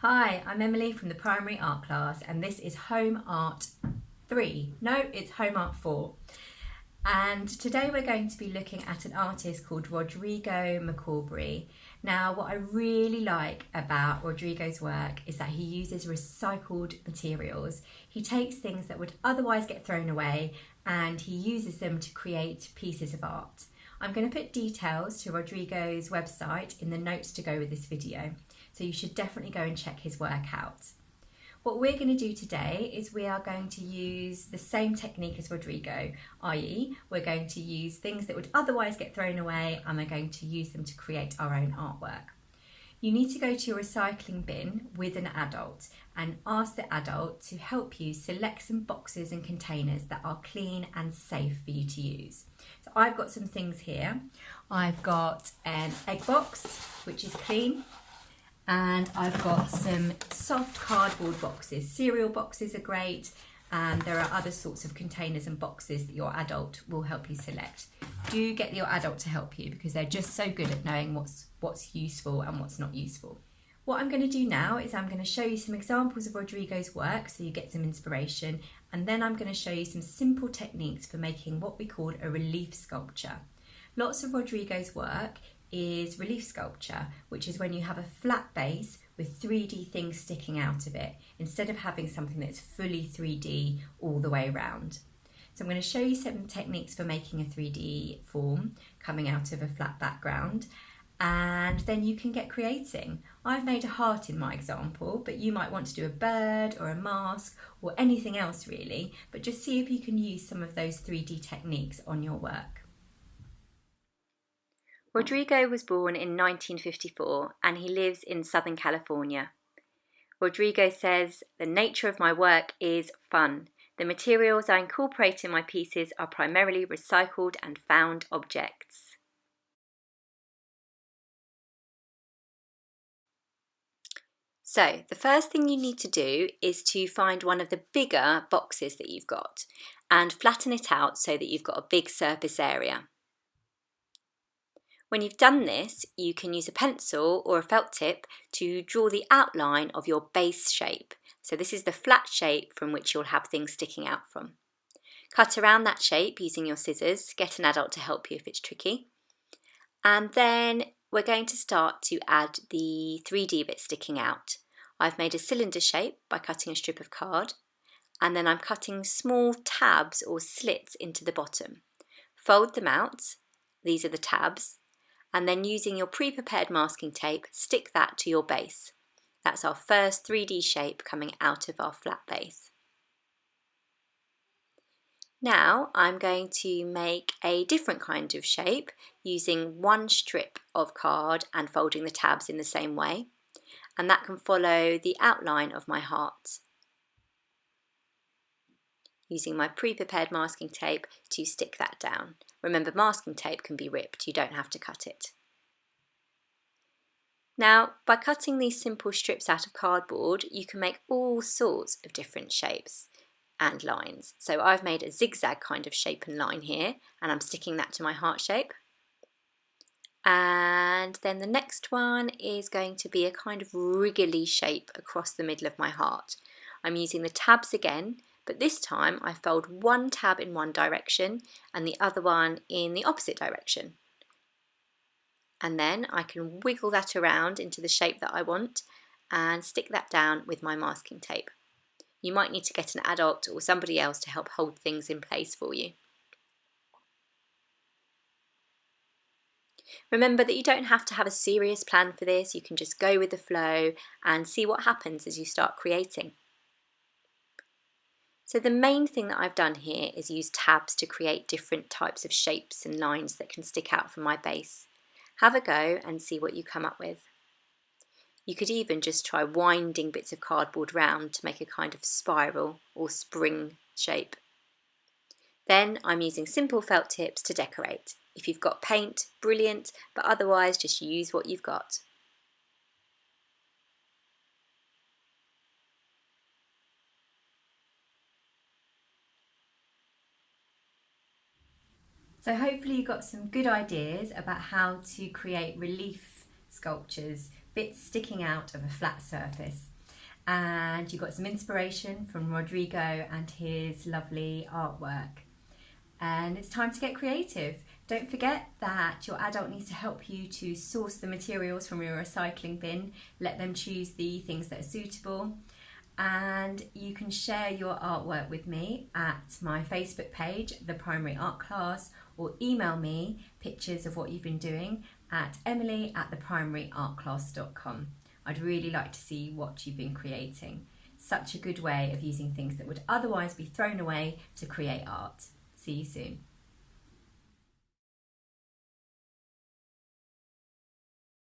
Hi, I'm Emily from the primary art class and this is Home Art 3. No, it's Home Art 4. And today we're going to be looking at an artist called Rodrigo McAubrey. Now, what I really like about Rodrigo's work is that he uses recycled materials. He takes things that would otherwise get thrown away and he uses them to create pieces of art. I'm going to put details to Rodrigo's website in the notes to go with this video, so you should definitely go and check his work out. What we're going to do today is we are going to use the same technique as Rodrigo, i.e. we're going to use things that would otherwise get thrown away and we're going to use them to create our own artwork. You need to go to your recycling bin with an adult and ask the adult to help you select some boxes and containers that are clean and safe for you to use. So I've got some things here. I've got an egg box, which is clean. And I've got some soft cardboard boxes. Cereal boxes are great, and there are other sorts of containers and boxes that your adult will help you select. Do get your adult to help you because they're just so good at knowing what's useful and what's not useful. What I'm going to do now is I'm going to show you some examples of Rodrigo's work so you get some inspiration, and then I'm going to show you some simple techniques for making what we call a relief sculpture. Lots of Rodrigo's work is relief sculpture, which is when you have a flat base with 3D things sticking out of it instead of having something that's fully 3D all the way around. So I'm going to show you some techniques for making a 3D form coming out of a flat background, and then you can get creating. I've made a heart in my example, but you might want to do a bird or a mask or anything else really, but just see if you can use some of those 3D techniques on your work. Rodrigo was born in 1954 and he lives in Southern California. Rodrigo says, "The nature of my work is fun. The materials I incorporate in my pieces are primarily recycled and found objects." So the first thing you need to do is to find one of the bigger boxes that you've got and flatten it out so that you've got a big surface area. When you've done this, you can use a pencil or a felt tip to draw the outline of your base shape. So this is the flat shape from which you'll have things sticking out from. Cut around that shape using your scissors. Get an adult to help you if it's tricky. And then we're going to start to add the 3D bit sticking out. I've made a cylinder shape by cutting a strip of card, and then I'm cutting small tabs or slits into the bottom. Fold them out. These are the tabs. And then using your pre-prepared masking tape, stick that to your base. That's our first 3D shape coming out of our flat base. Now I'm going to make a different kind of shape using one strip of card and folding the tabs in the same way. And that can follow the outline of my heart. Using my pre-prepared masking tape to stick that down. Remember, masking tape can be ripped, you don't have to cut it. Now, by cutting these simple strips out of cardboard, you can make all sorts of different shapes and lines. So I've made a zigzag kind of shape and line here, and I'm sticking that to my heart shape. And then the next one is going to be a kind of wriggly shape across the middle of my heart. I'm using the tabs again, but this time I fold one tab in one direction and the other one in the opposite direction. And then I can wiggle that around into the shape that I want and stick that down with my masking tape. You might need to get an adult or somebody else to help hold things in place for you. Remember that you don't have to have a serious plan for this, you can just go with the flow and see what happens as you start creating. So the main thing that I've done here is use tabs to create different types of shapes and lines that can stick out from my base. Have a go and see what you come up with. You could even just try winding bits of cardboard round to make a kind of spiral or spring shape. Then I'm using simple felt tips to decorate. If you've got paint, brilliant, but otherwise just use what you've got. So hopefully you got some good ideas about how to create relief sculptures, bits sticking out of a flat surface. and you got some inspiration from Rodrigo and his lovely artwork. And it's time to get creative. Don't forget that your adult needs to help you to source the materials from your recycling bin, let them choose the things that are suitable, and you can share your artwork with me at my Facebook page, The Primary Art Class, or email me pictures of what you've been doing at emily@theprimaryartclass.com. I'd really like to see what you've been creating. Such a good way of using things that would otherwise be thrown away to create art. See you soon.